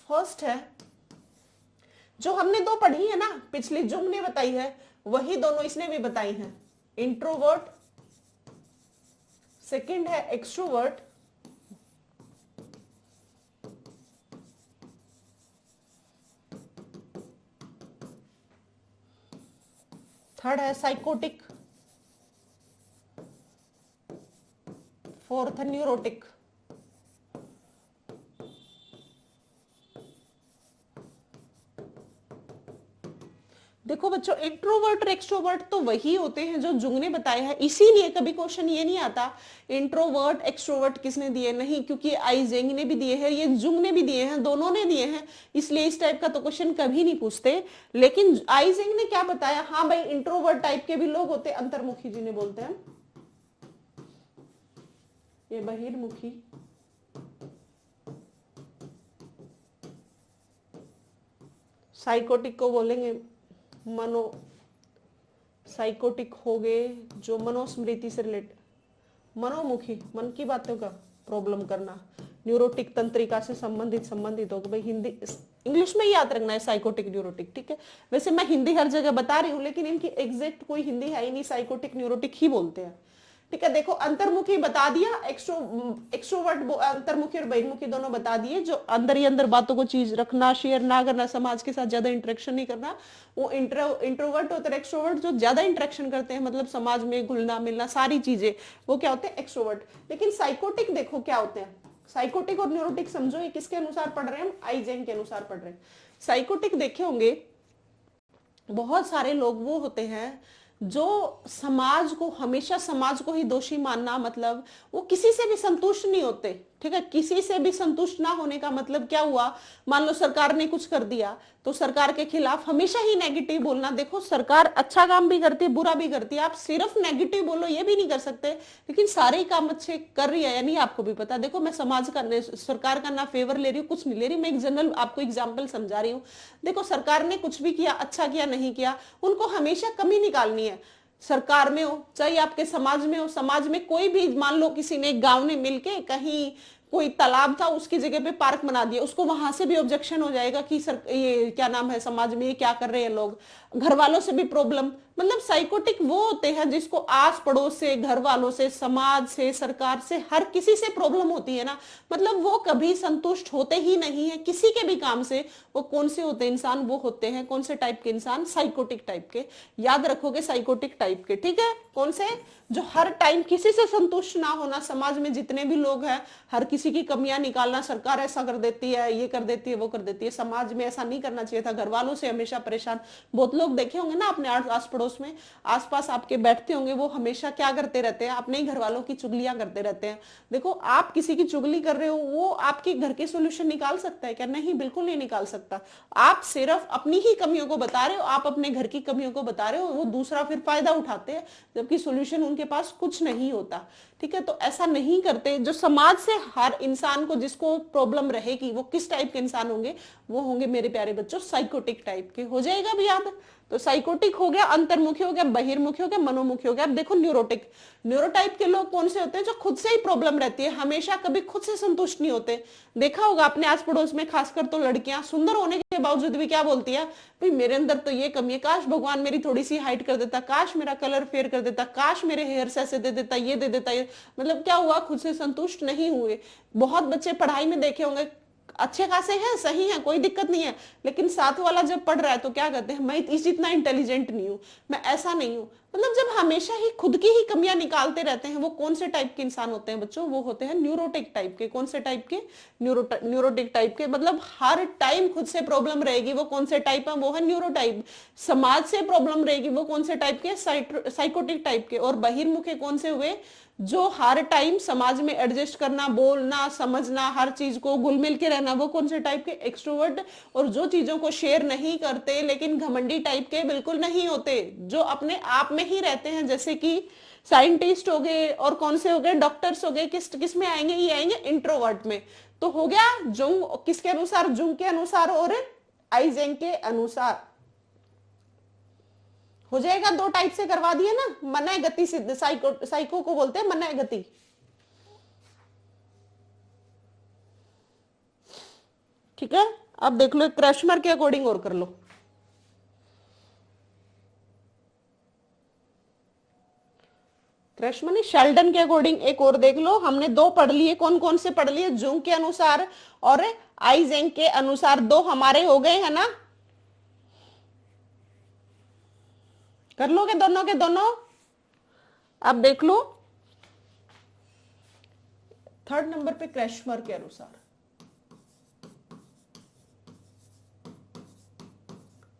फर्स्ट है जो हमने 2 पढ़ी है ना, पिछली जुंग ने बताई है वही दोनों इसने भी बताई हैं, इंट्रोवर्ट, सेकंड है एक्सट्रोवर्ट, थर्ड है साइकोटिक, फोर्थ है न्यूरोटिक। देखो बच्चों, इंट्रोवर्ट और एक्सट्रोवर्ट तो वही होते हैं जो जुंग ने बताया है, इसीलिए कभी क्वेश्चन ये नहीं आता इंट्रोवर्ट एक्सट्रोवर्ट किसने दिए, नहीं, क्योंकि आइजेंग ने भी दिए हैं, ये जुंग ने भी दिए हैं, दोनों ने दिए हैं, इसलिए इस टाइप का तो क्वेश्चन कभी नहीं पूछते। लेकिन आइजेंग ने क्या बताया, हाँ भाई इंट्रोवर्ट टाइप के भी लोग होते, अंतर्मुखी जिन्हें बोलते हैं, ये बहिर्मुखी, साइकोटिक को बोलेंगे मनो, साइकोटिक हो गए जो मनोस्मृति से रिलेटेड, मनोमुखी मन की बातों का प्रॉब्लम करना, न्यूरोटिक तंत्रिका से संबंधित हो, भाई हिंदी इंग्लिश में ही याद रखना है साइकोटिक न्यूरोटिक, ठीक है। वैसे मैं हिंदी हर जगह बता रही हूँ लेकिन इनकी एग्जैक्ट कोई हिंदी है ही नहीं, साइकोटिक न्यूरोटिक ही बोलते हैं, ठीक है। देखो अंतर्मुखी बता दिया, एक्सट्रोवर्ट अंतर्मुखी और बहिर्मुखी दोनों बता दिए, जो अंदर ही अंदर बातों को चीज रखना, शेयर ना करना, समाज के साथ ज्यादा इंटरेक्शन नहीं करना, वो इंट्रोवर्ट होते हैं। एक्सट्रोवर्ट जो ज्यादा इंटरेक्शन करते हैं, मतलब समाज में घुलना मिलना सारी चीजें, वो क्या होते हैं, एक्सट्रोवर्ट। लेकिन साइकोटिक देखो क्या होते हैं, साइकोटिक और न्यूरोटिक समझो ये किसके अनुसार पढ़ रहे हैं, हम आइजेंग के अनुसार पढ़ रहे हैं। साइकोटिक देखे होंगे बहुत सारे लोग वो होते हैं जो समाज को, हमेशा समाज को ही दोषी मानना, मतलब वो किसी से भी संतुष्ट नहीं होते, ठीक है। किसी से भी संतुष्ट ना होने का मतलब क्या हुआ, मान लो सरकार ने कुछ कर दिया तो सरकार के खिलाफ हमेशा ही नेगेटिव बोलना। देखो सरकार अच्छा काम भी करती है बुरा भी करती है, आप सिर्फ नेगेटिव बोलो ये भी नहीं कर सकते, लेकिन सारे ही काम अच्छे कर रही है या नहीं आपको भी पता। देखो मैं समाज का, सरकार का ना फेवर ले रही हूँ, कुछ नहीं ले रही, मैं एक जनरल आपको एग्जाम्पल समझा रही हूँ। देखो सरकार ने कुछ भी किया, अच्छा किया नहीं किया, उनको हमेशा कमी निकालनी है। सरकार में हो चाहे आपके समाज में हो, समाज में कोई भी, मान लो किसी ने, गांव ने मिलके कहीं कोई तालाब था उसकी जगह पे पार्क बना दिया, उसको वहां से भी ऑब्जेक्शन हो जाएगा कि सर ये क्या नाम है, समाज में ये क्या कर रहे हैं लोग, घर वालों से भी प्रॉब्लम। मतलब साइकोटिक वो होते हैं जिसको आस पड़ोस से, घर वालों से, समाज से, सरकार से, हर किसी से प्रॉब्लम होती है ना, मतलब वो कभी संतुष्ट होते ही नहीं है किसी के भी काम से। वो कौन से होते हैं इंसान, वो होते हैं कौन से टाइप के इंसान, साइकोटिक टाइप के, याद रखोगे साइकोटिक टाइप के, ठीक है। कौन से, जो हर टाइम किसी से संतुष्ट ना होना, समाज में जितने भी लोग हैं हर किसी की कमियां निकालना, सरकार ऐसा कर देती है, ये कर देती है, वो कर देती है, समाज में ऐसा नहीं करना चाहिए था, घर वालों से हमेशा परेशान। बहुत लोग देखे होंगे ना अपने आस पड़ोस में, आसपास आपके बैठते होंगे, वो हमेशा क्या करते रहते हैं, अपने ही घर वालों की चुगलियां करते रहते हैं। देखो आप किसी की चुगली कर रहे हो, वो आपके घर के सोल्यूशन निकाल सकता है क्या, नहीं, बिल्कुल नहीं निकाल सकता। आप सिर्फ अपनी ही कमियों को बता रहे हो, आप अपने घर की कमियों को बता रहे हो, वो दूसरा फिर फायदा उठाते हैं जबकि सोल्यूशन उनके पास कुछ नहीं होता, ठीक है। तो ऐसा नहीं करते। जो समाज से हर इंसान को, जिसको प्रॉब्लम रहेगी, वो किस टाइप के इंसान होंगे, वो होंगे मेरे प्यारे बच्चों साइकोटिक टाइप के, हो जाएगा भी याद। तो साइकोटिक हो गया, अंतर्मुखी हो गया, बहिर्मुखी हो गया, मनोमुखी हो गया। अब देखो न्यूरोटिक, न्यूरोटाइप के लोग कौन से होते हैं? जो खुद से ही प्रॉब्लम रहती है, हमेशा कभी खुद से संतुष्ट नहीं होते। देखा होगा अपने आस पड़ोस में, खासकर तो लड़कियां सुंदर होने के बावजूद भी क्या बोलती है, भाई मेरे अंदर तो ये कमी है, काश भगवान मेरी थोड़ी सी हाइट कर देता, काश मेरा कलर फेयर कर देता, काश मेरे हेयर ऐसे दे देता, ये दे देता, ये मतलब क्या हुआ, खुद से संतुष्ट नहीं हुए। बहुत बच्चे पढ़ाई में देखे होंगे अच्छे खासे हैं, सही है, कोई दिक्कत नहीं है, लेकिन साथ वाला जब पढ़ रहा है तो क्या कहते हैं, मैं इतना इंटेलिजेंट नहीं हूं, मैं ऐसा नहीं हूं। मतलब जब हमेशा ही खुद की ही कमियां निकालते रहते हैं, वो कौन से टाइप के इंसान होते हैं बच्चों? वो होते हैं न्यूरोटिक टाइप के। कौन से टाइप के? न्यूरोटिक टाइप के। मतलब हर टाइम खुद से प्रॉब्लम रहेगी, वो कौन से टाइप है? वो है न्यूरोटाइप। समाज से प्रॉब्लम रहेगी, वो कौन से टाइप के? साइकोटिक टाइप के। और बहिर्मुखी कौन से हुए? जो हर टाइम समाज में एडजस्ट करना, बोलना, समझना, हर चीज को घुल मिल के रहना, वो कौन से टाइप के? एक्सट्रोवर्ट। और जो चीजों को शेयर नहीं करते लेकिन घमंडी टाइप के बिल्कुल नहीं होते, जो अपने आप में ही रहते हैं, जैसे कि साइंटिस्ट हो गए, और कौन से हो गए? डॉक्टर्स हो गए। किस में आएंगे? ये आएंगे इंट्रोवर्ट में। तो हो गया जुंग, किसके अनुसार? जुंग के अनुसार और आइजेंग के अनुसार। हो जाएगा, दो टाइप से करवा दिए ना। मनय गति सिद्ध, साइको को बोलते हैं मनय गति। ठीक है, अब देख लो क्रैशमर के अकॉर्डिंग और कर लो। क्रैशमर ने शेल्डन के अकॉर्डिंग एक और देख लो। हमने दो पढ़ लिए, कौन कौन से पढ़ लिए? जुंग के अनुसार और आइजेंग के अनुसार, दो हमारे हो गए है ना। कर लोगे दोनों के दोनों? अब देख लो थर्ड नंबर पे क्रैशमर के अनुसार।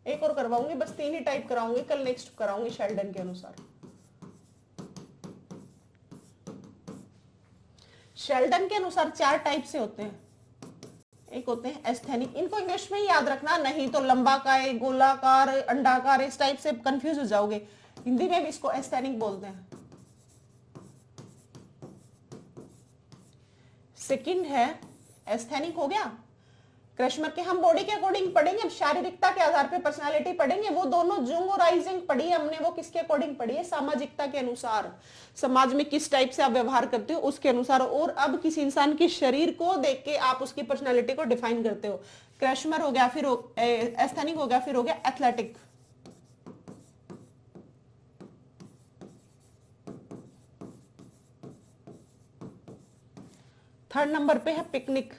एक और करवाऊंगी, बस 3 ही टाइप कराऊंगी, कल नेक्स्ट कराऊंगी शेल्डन के अनुसार। शेल्डन के अनुसार 4 टाइप से होते हैं। एक होते हैं एस्थेनिक, इनको इंग्लिश में ही याद रखना, नहीं तो लंबाकार, गोलाकार, अंडाकार, इस टाइप से कंफ्यूज हो जाओगे। हिंदी में भी इसको एस्थेनिक बोलते हैं। सेकंड है एस्थेनिक, हो गया क्रैशमर के। हम बॉडी के अकॉर्डिंग पढ़ेंगे, अब शारीरिकता के आधार पे पर्सनालिटी पढ़ेंगे। वो दोनों जुंग और आइजेंग पढ़ी है हमने, वो किसके अकॉर्डिंग पढ़ी है? सामाजिकता के अनुसार, समाज में किस टाइप से आप व्यवहार करते हो उसके अनुसार। और अब किसी इंसान के शरीर को देख के आप उसकी पर्सनालिटी को डिफाइन करते हो। क्रैशमर हो गया, फिर एस्थेनिक हो गया, फिर हो गया एथलेटिक। थर्ड नंबर पे है पिकनिक।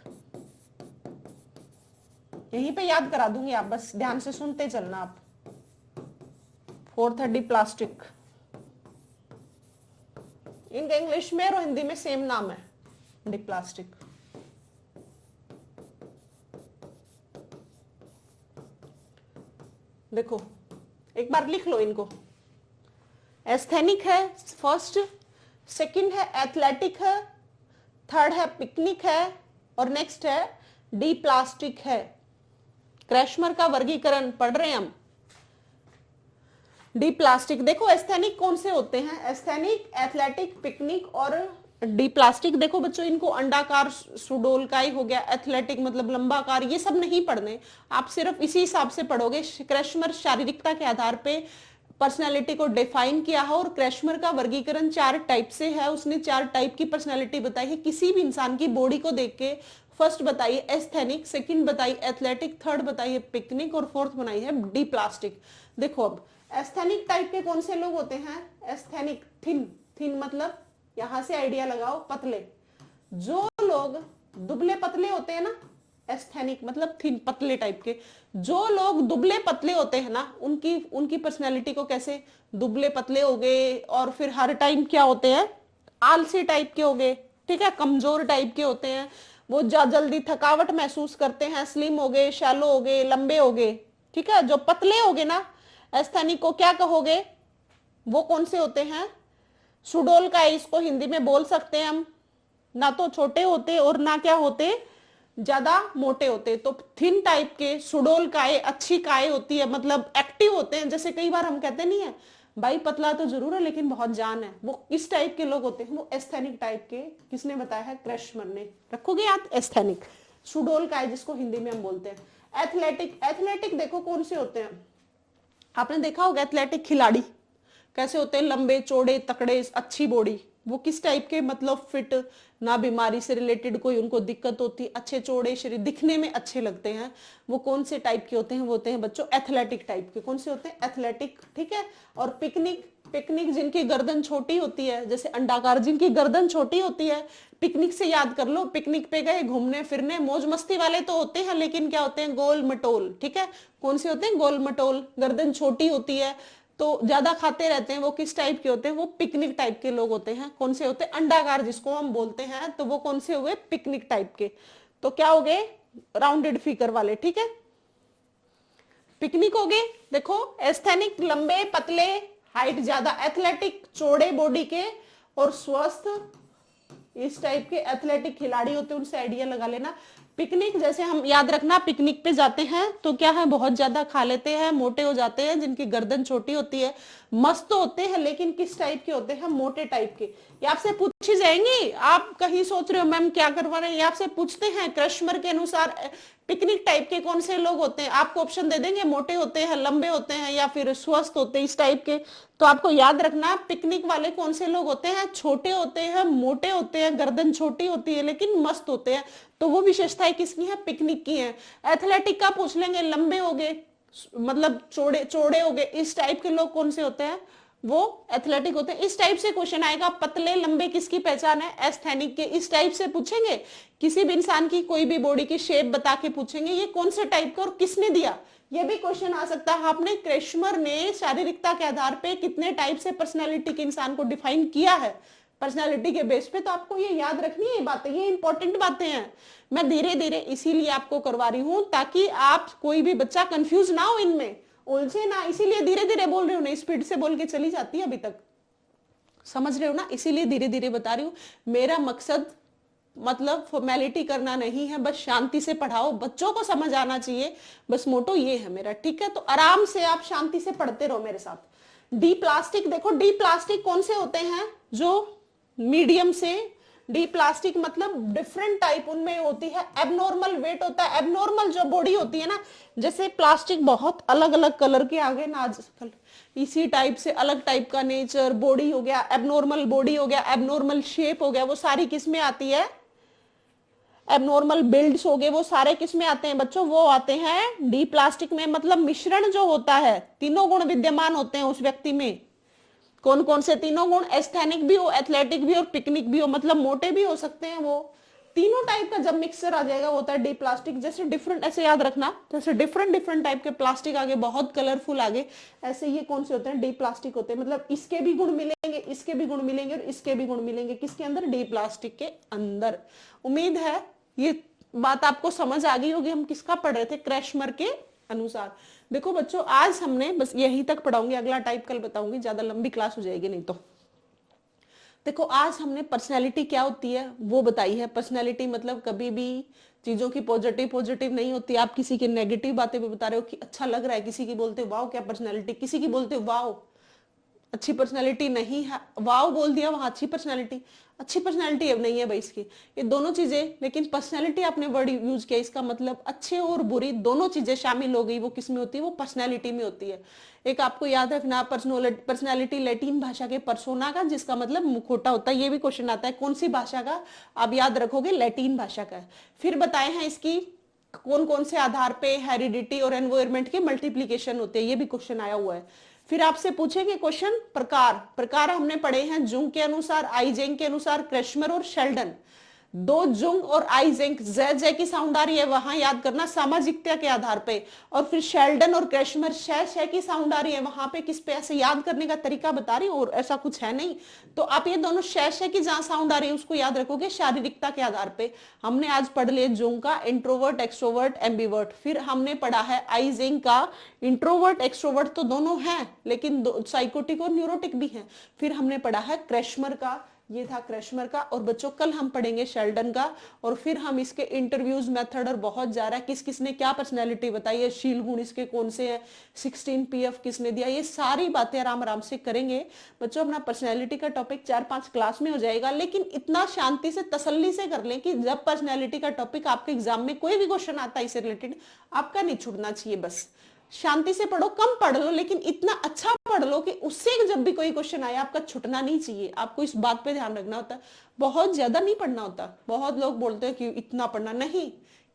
यहीं पे याद करा दूंगी, आप बस ध्यान से सुनते चलना आप। फोर्थ है डी प्लास्टिक। इनका इंग्लिश में और हिंदी में सेम नाम है, डी प्लास्टिक। देखो एक बार लिख लो इनको। एस्थेनिक है फर्स्ट, सेकंड है एथलेटिक है, थर्ड है पिकनिक है, और नेक्स्ट है डी प्लास्टिक है। क्रैशमर का वर्गीकरण पढ़ रहे हैं हम। डी प्लास्टिक देखो, एस्थेनिक कौन से होते हैं? एस्थेनिक, एथलेटिक, पिकनिक और डी प्लास्टिक। देखो बच्चों, इनको अंडाकार, सुडोलकाई हो गया, एथलेटिक मतलब लंबाकार, ये सब नहीं पढ़ने, आप सिर्फ इसी हिसाब से पढ़ोगे। क्रैशमर शारीरिकता के आधार पे पर्सनालिटी को डिफाइन किया है, और क्रैशमर का वर्गीकरण 4 टाइप से है। उसने 4 टाइप की पर्सनालिटी बताई है किसी भी इंसान की बॉडी को देख के। फर्स्ट बताई एस्थेनिक, सेकंड बताई एथलेटिक, थर्ड बताई है पिकनिक, और फोर्थ बनाई है डी प्लास्टिक। देखो अब एस्थेनिक टाइप के कौन से लोग होते हैं? एस्थेनिक, थिन, थिन मतलब यहां से आइडिया लगाओ, पतले। जो लोग दुबले पतले होते हैं ना, एस्थेनिक मतलब थिन, पतले टाइप के। जो लोग दुबले पतले होते हैं ना, उनकी पर्सनैलिटी को कैसे? दुबले पतले हो गए, और फिर हर टाइम क्या होते हैं? आलसी टाइप के हो गए, ठीक है, कमजोर टाइप के होते हैं, वो जल्दी थकावट महसूस करते हैं, स्लिम हो गए, शैलो हो गए, लंबे हो गए, ठीक है। जो पतले हो गए ना, एस्थेनिक को क्या कहोगे? वो कौन से होते हैं? सुडोल का, इसको हिंदी में बोल सकते हैं हम। ना तो छोटे होते और ना क्या होते, ज्यादा मोटे होते। तो थिन टाइप के सुडोल काय, अच्छी काय होती है, मतलब एक्टिव होते हैं। जैसे कई बार हम कहते नहीं है भाई पतला तो जरूर है लेकिन बहुत जान है, वो किस टाइप के लोग होते हैं? वो एस्थेनिक टाइप के। किसने बताया है? क्रैशमर ने। रखोगे याद, एस्थेनिक, सुडोल काय जिसको हिंदी में हम बोलते हैं। एथलेटिक, एथलेटिक देखो कौन से होते हैं? आपने देखा होगा एथलेटिक खिलाड़ी कैसे होते हैं, लंबे चौड़े तकड़े, अच्छी बॉडी, वो किस टाइप के, मतलब फिट, ना बीमारी से रिलेटेड कोई उनको दिक्कत होती, अच्छे चौड़े शरीर, दिखने में अच्छे लगते हैं, वो कौन से टाइप के होते हैं, वो होते हैं बच्चों एथलेटिक टाइप के। कौन से होते हैं? एथलेटिक, ठीक है। और पिकनिक, पिकनिक जिनकी गर्दन छोटी होती है, जैसे अंडाकार, जिनकी गर्दन छोटी होती है, पिकनिक से याद कर लो, पिकनिक पे गए घूमने फिरने, मौज मस्ती वाले तो होते हैं, लेकिन क्या होते हैं? गोल मटोल, ठीक है। कौन से होते हैं? गोल मटोल, गर्दन छोटी होती है, तो ज्यादा खाते रहते हैं, वो किस टाइप के होते हैं? वो पिकनिक टाइप के लोग होते हैं। कौन से होते हैं? अंडाकार जिसको हम बोलते हैं, तो वो कौन से हुए? पिकनिक टाइप के। तो क्या हो गए? राउंडेड फिगर वाले, ठीक है। पिकनिक हो गए। देखो एस्थेनिक, लंबे पतले, हाइट ज्यादा, एथलेटिक चौड़े बॉडी के और स्वस्थ, इस टाइप के एथलेटिक खिलाड़ी होते हैं, उनसे आइडिया लगा लेना। पिकनिक जैसे हम याद रखना, पिकनिक पे जाते हैं तो क्या है? बहुत ज्यादा खा लेते हैं, मोटे हो जाते हैं, जिनकी गर्दन छोटी होती है, मस्त तो होते हैं, लेकिन किस टाइप के होते हैं? मोटे टाइप के। ये आपसे पूछी जाएंगी, आप कहीं सोच रहे हो मैम क्या करवा रहे हैं, आपसे पूछते हैं क्रशमर के अनुसार पिकनिक टाइप के कौन से लोग होते हैं, आपको ऑप्शन दे देंगे, मोटे होते हैं, लंबे होते हैं, या फिर स्वस्थ होते हैं, इस टाइप के। तो आपको याद रखना पिकनिक वाले कौन से लोग होते हैं? छोटे होते हैं, मोटे होते हैं, गर्दन छोटी होती है, लेकिन मस्त होते हैं। तो वो विशेषताएं किसकी है? पिकनिक की है। एथलेटिक का पूछ लेंगे, लंबे हो गए, मतलब चौड़े चौड़े हो गए, इस टाइप के लोग कौन से होते हैं? वो एथलेटिक होते हैं। इस टाइप से क्वेश्चन आएगा, पतले लंबे किसकी पहचान है? एस्थेनिक के। इस टाइप से पूछेंगे, किसी भी इंसान की कोई भी बॉडी की शेप बता के पूछेंगे, ये कौन से टाइप का और किसने दिया, ये भी क्वेश्चन आ सकता है। आपने क्रेशमर ने शारीरिकता के आधार पे कितने टाइप से पर्सनैलिटी के इंसान को डिफाइन किया है, पर्सनैलिटी के बेस पे, तो आपको ये याद रखनी है, ये बातें, ये इंपॉर्टेंट बातें हैं। मैं धीरे धीरे इसीलिए आपको करवा रही हूं, ताकि आप, कोई भी बच्चा कंफ्यूज ना हो, इनमें उलझे ना, इसीलिए धीरे धीरे बोल रही हूँ, नहीं स्पीड से बोल के चली जाती है अभी तक, समझ रहे हो ना, इसीलिए धीरे धीरे बता रही हूँ। मेरा मकसद मतलब फॉर्मेलिटी करना नहीं है, बस शांति से पढ़ाओ, बच्चों को समझ आना चाहिए, बस मोटो ये है मेरा, ठीक है। तो आराम से आप शांति से पढ़ते रहो मेरे साथ। डी प्लास्टिक देखो, डी प्लास्टिक कौन से होते हैं? जो मीडियम से, डी प्लास्टिक मतलब डिफरेंट टाइप उनमें होती है, एबनॉर्मल वेट होता है, एबनॉर्मल जो बॉडी होती है ना, जैसे प्लास्टिक बहुत अलग अलग कलर के आ गए ना आजकल, इसी टाइप से अलग टाइप का नेचर, बॉडी हो गया, एबनॉर्मल बॉडी हो गया, एबनॉर्मल शेप हो गया, वो सारी किस में आती है? एबनॉर्मल बिल्ड्स हो गए, वो सारे किस में आते हैं बच्चों? वो आते हैं डी प्लास्टिक में। मतलब मिश्रण जो होता है, तीनों गुण विद्यमान होते हैं उस व्यक्ति में। कौन कौन से तीनों गुण? एस्थेनिक भी हो, एथलेटिक भी और पिकनिक भी हो, मतलब मोटे भी हो सकते हैं, वो तीनों टाइप का जब मिक्सचर आ जाएगा वो होता है डी प्लास्टिक। जैसे डिफरेंट, ऐसे याद रखना, जैसे डिफरेंट डिफरेंट टाइप के प्लास्टिक आगे, बहुत कलरफुल आगे, ऐसे ये कौन से होते हैं? डी प्लास्टिक होते हैं। मतलब इसके भी गुण मिलेंगे, इसके भी गुण मिलेंगे और इसके भी गुण मिलेंगे, किसके अंदर? डी प्लास्टिक के अंदर। उम्मीद है ये बात आपको समझ आ गई होगी। हम किसका पढ़ रहे थे? क्रैशमर के अनुसार। देखो बच्चों, आज हमने बस यही तक पढ़ाऊंगी, अगला टाइप कल बताऊंगी, ज्यादा लंबी क्लास हो जाएगी नहीं तो। देखो आज हमने पर्सनैलिटी क्या होती है वो बताई है। पर्सनैलिटी मतलब कभी भी चीजों की पॉजिटिव पॉजिटिव नहीं होती। आप किसी की नेगेटिव बातें भी बता रहे हो कि अच्छा लग रहा है, किसी की बोलते हो वाओ क्या पर्सनैलिटी, किसी की बोलते हो वाओ अच्छी पर्सनैलिटी नहीं है, वाओ बोल दिया वहां अच्छी पर्सनैलिटी, अच्छी पर्सनैलिटी अब नहीं है भाई इसकी, ये दोनों चीजें। लेकिन पर्सनैलिटी आपने वर्ड यूज किया, इसका मतलब अच्छे और बुरी दोनों चीजें शामिल हो गई, वो किस में होती है? वो पर्सनैलिटी में होती है। एक आपको याद रखना, पर्सनैलिटी लैटिन भाषा के पर्सोना का, जिसका मतलब मुखौटा होता है, ये भी क्वेश्चन आता है। कौन सी भाषा का? आप याद रखोगे लैटिन भाषा का। फिर बताए हैं इसकी कौन कौन से आधार पे हेरिडिटी और एनवायरमेंट के मल्टीप्लीकेशन होते हैं, ये भी क्वेश्चन आया हुआ है। फिर आपसे पूछेंगे क्वेश्चन प्रकार, प्रकार हमने पढ़े हैं जुंग के अनुसार, आइजेंग के अनुसार, क्रेशमर और शेल्डन। दो जुंग और आइजेंग, जय की साउंड आ रही है वहां याद करना, सामाजिकता के आधार पे। और फिर शेल्डन और क्रेशमर शय की साउंड आ रही है वहां पे, किस पे? ऐसे याद करने का तरीका बता रही हूं, और ऐसा कुछ है नहीं। तो आप ये दोनों शय की जहां साउंड आ रही है उसको याद रखोगे शारीरिकता के आधार पे। हमने आज पढ़ लिया जुंग का इंट्रोवर्ट, एक्सट्रोवर्ट, एम्बीवर्ट। फिर हमने पढ़ा है आइजेंग का इंट्रोवर्ट एक्सट्रोवर्ट तो दोनों हैं, लेकिन साइकोटिक और न्यूरोटिक भी हैं। फिर हमने पढ़ा है क्रेशमर का, ये था क्रेशमर का। और बच्चों कल हम पढ़ेंगे शेल्डन का, और फिर हम इसके इंटरव्यूज मेथड और बहुत जा रहा है, किस किसने क्या पर्सनैलिटी बताई है, शील गुण इसके कौन से हैं, 16 PF किसने दिया, ये सारी बातें आराम आराम से करेंगे बच्चों। अपना पर्सनैलिटी का टॉपिक 4-5 क्लास में हो जाएगा, लेकिन इतना शांति से तसल्ली से कर लें कि जब पर्सनैलिटी का टॉपिक आपके एग्जाम में कोई भी क्वेश्चन आता है इससे रिलेटेड, आपका नहीं छूटना चाहिए बस। शांति से पढ़ो, कम पढ़ लो लेकिन इतना अच्छा पढ़ लो कि उससे जब भी कोई क्वेश्चन आए आपका छूटना नहीं चाहिए। आपको इस बात पे ध्यान रखना होता है, बहुत ज्यादा नहीं पढ़ना होता। बहुत लोग बोलते हैं कि इतना पढ़ना नहीं,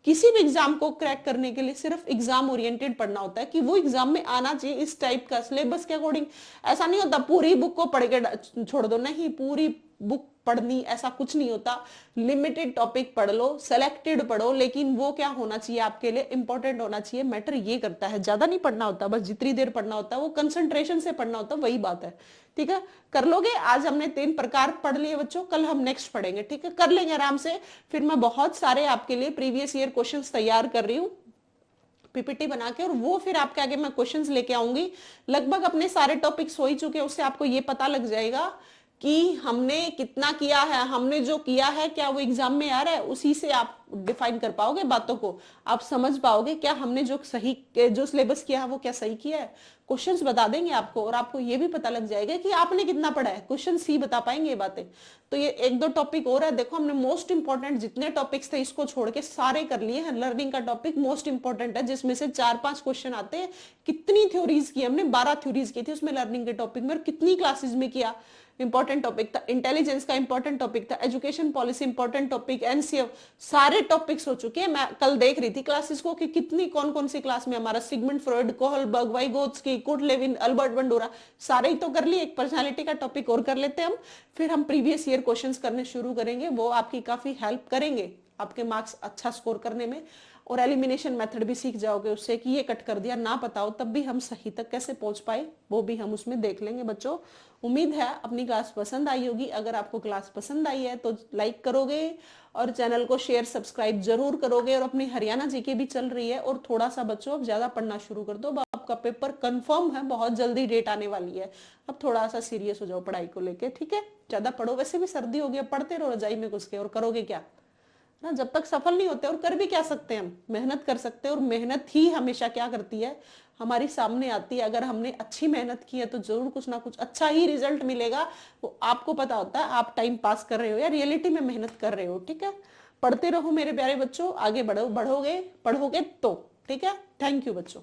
किसी भी एग्जाम को क्रैक करने के लिए सिर्फ एग्जाम ओरिएंटेड पढ़ना होता है कि वो एग्जाम में आना चाहिए इस टाइप का, सिलेबस के अकॉर्डिंग। ऐसा नहीं होता पूरी बुक को पढ़ के छोड़ दो, नहीं, पूरी बुक पढ़नी ऐसा कुछ नहीं होता। लिमिटेड टॉपिक पढ़ लो, सेलेक्टेड पढ़ो, लेकिन वो क्या होना चाहिए आपके लिए इंपॉर्टेंट होना चाहिए। मैटर ये करता है, ज्यादा नहीं पढ़ना होता, बस जितनी देर पढ़ना होता है वो कंसंट्रेशन से पढ़ना होता है, वही बात है। ठीक है, कर लोगे। आज हमने 3 प्रकार पढ़ लिए बच्चों, कल हम नेक्स्ट पढ़ेंगे। ठीक है, कर लेंगे आराम से। फिर मैं बहुत सारे आपके लिए प्रीवियस ईयर क्वेश्चंस तैयार कर रही हूँ पीपीटी बना के, और वो फिर आपके आगे मैं क्वेश्चंस लेके आऊंगी। लगभग अपने सारे टॉपिक्स हो ही चुके हैं, उससे आपको ये पता लग जाएगा कि हमने कितना किया है, हमने जो किया है क्या वो एग्जाम में आ रहा है। उसी से आप डिफाइन कर पाओगे बातों को, आप समझ पाओगे क्या हमने जो सही जो सिलेबस किया है वो क्या सही किया है। क्वेश्चंस बता देंगे आपको, और आपको ये भी पता लग जाएगा कि आपने कितना पढ़ा है। क्वेश्चन ही बता पाएंगे ये बातें। तो ये 1-2 टॉपिक और है, देखो हमने मोस्ट इंपॉर्टेंट जितने टॉपिक्स थे इसको छोड़ के सारे कर लिए हैं। लर्निंग का टॉपिक मोस्ट इंपॉर्टेंट है, जिसमें से 4-5 क्वेश्चन आते हैं। कितनी थ्योरीज की हमने, 12 थ्योरीज की थी उसमें लर्निंग के टॉपिक में, और कितनी क्लासेस में किया। इंपॉर्टेंट टॉपिक था, इंटेलिजेंस का इंपॉर्टेंट टॉपिक था, education policy important topic, NCF, सारे टॉपिक्स हो चुके हैं। मैं कल देख रही थी क्लासेस को कि कितनी कौन कौन सी क्लास में हमारा Sigmund Freud, Kohlberg, Vygotsky, Kurt Lewin, Albert Bandura, सारे ही तो कर लिए। एक पर्सनालिटी का टॉपिक और कर लेते हैं हम, फिर हम प्रीवियस ईयर क्वेश्चंस करने शुरू करेंगे। वो आपकी काफी हेल्प करेंगे आपके मार्क्स अच्छा स्कोर करने में। और एलिमिनेशन मेथड भी सीख जाओगे उससे कि ये कट कर दिया, ना पता हो तब भी हम सही तक कैसे पहुंच पाए वो भी हम उसमें देख लेंगे बच्चों। उम्मीद है अपनी क्लास पसंद आई होगी। अगर आपको क्लास पसंद आई है तो लाइक करोगे और चैनल को शेयर सब्सक्राइब जरूर करोगे। और अपनी हरियाणा जीके भी चल रही है, और थोड़ा सा बच्चों अब ज्यादा पढ़ना शुरू कर दो। अब आपका पेपर कंफर्म है, बहुत जल्दी डेट आने वाली है। अब थोड़ा सा सीरियस हो जाओ पढ़ाई को लेके, ठीक है। ज्यादा पढ़ो, वैसे भी सर्दी हो गई, पढ़ते रहो रजाई में घुस के, और करोगे क्या ना। जब तक सफल नहीं होते, और कर भी क्या सकते हैं हम, मेहनत कर सकते हैं। और मेहनत ही हमेशा क्या करती है, हमारी सामने आती है। अगर हमने अच्छी मेहनत की है तो जरूर कुछ ना कुछ अच्छा ही रिजल्ट मिलेगा। वो आपको पता होता है आप टाइम पास कर रहे हो या रियलिटी में मेहनत कर रहे हो। ठीक है, पढ़ते रहो मेरे प्यारे बच्चों, आगे बढ़ोगे पढ़ोगे तो। ठीक है, थैंक यू बच्चों।